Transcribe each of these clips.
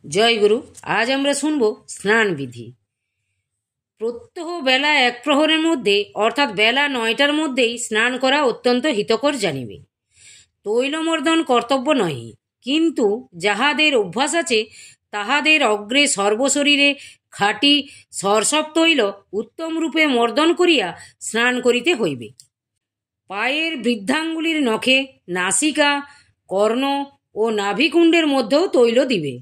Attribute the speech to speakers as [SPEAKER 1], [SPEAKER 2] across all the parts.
[SPEAKER 1] জয় গুরু। আজ আমরা শুনব স্নান বিধি। প্রত্যহ বেলা 1 প্রহরের মধ্যে অর্থাৎ বেলা 9টার মধ্যেই স্নান করা অত্যন্ত হিতকর জানিবে। তৈলমর্দন কর্তব্য নহে, কিন্তু যাহাদের অভ্যাস আছে তাহাদের অগ্রে সর্বশরীরে খাঁটি সরসব তৈল উত্তম রূপে মর্দন করিয়া স্নান করিতে হইবে। পায়ের বৃদ্ধাঙ্গুলির নখে, নাসিকা, কর্ণ ও নাভিকুণ্ডের মধ্যেও তৈল দিবে।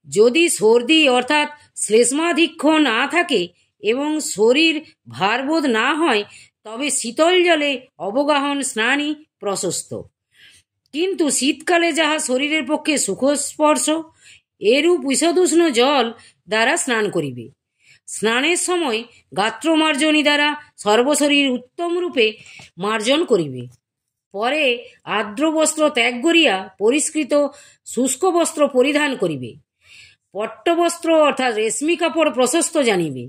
[SPEAKER 1] যদি সর্দি অর্থাৎ শ্লেষ্মাধিক্য না থাকে এবং শরীর ভারবোধ না হয় তবে শীতল জলে অবগাহন স্নানই প্রশস্ত, কিন্তু শীতকালে যাহা শরীরের পক্ষে সুখস্পর্শ এরূপ ঈষদুষ্ণ জল দ্বারা স্নান করিবে। স্নানের সময় গাত্রমার্জনী দ্বারা সর্বশরীর উত্তম রূপে মার্জন করিবে। পরে আর্দ্র বস্ত্র ত্যাগ করিয়া পরিষ্কৃত শুষ্ক বস্ত্র পরিধান করিবে। পট্টবস্ত্র অর্থাৎ রেশমি কাপড় প্রশস্ত জানিবে।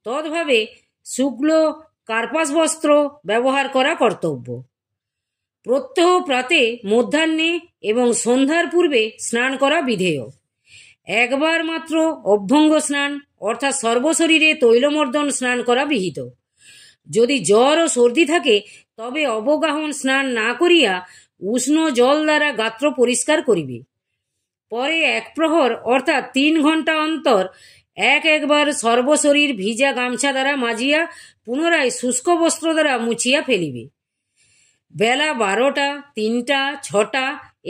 [SPEAKER 1] তদ্ভাবে শুক্ল কার্পাস বস্ত্র ব্যবহার করা কর্তব্য। প্রত্যহ প্রাতে, মধ্যাহ্নে এবং সন্ধ্যার পূর্বে স্নান করা বিধেয়। একবার মাত্র অভ্যঙ্গ স্নান অর্থাৎ সর্বশরীরে তৈলমর্দন স্নান করা বিহিত। যদি জ্বর ও সর্দি থাকে তবে অবগাহন স্নান না করিয়া উষ্ণ জল দ্বারা গাত্র পরিষ্কার করিবে। পরে 1 প্রহর অর্থাৎ 3 ঘণ্টা অন্তর একবার সর্বশরীর ভিজা গামছা দ্বারা মাজিয়া পুনরায় শুষ্ক বস্ত্র দ্বারা মুছিয়া ফেলিবে। বেলা 12টা, 3টা, 6টা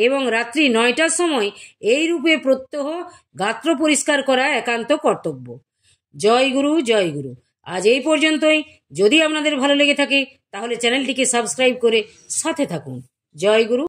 [SPEAKER 1] এবং রাত্রি 9টার সময় এই রূপে প্রত্যহ গাত্র পরিষ্কার করা একান্ত কর্তব্য। জয় গুরু, জয় গুরু। আজ এই পর্যন্তই। যদি আপনাদের ভালো লেগে থাকে তাহলে চ্যানেলটিকে সাবস্ক্রাইব করে সাথে থাকুন। জয় গুরু।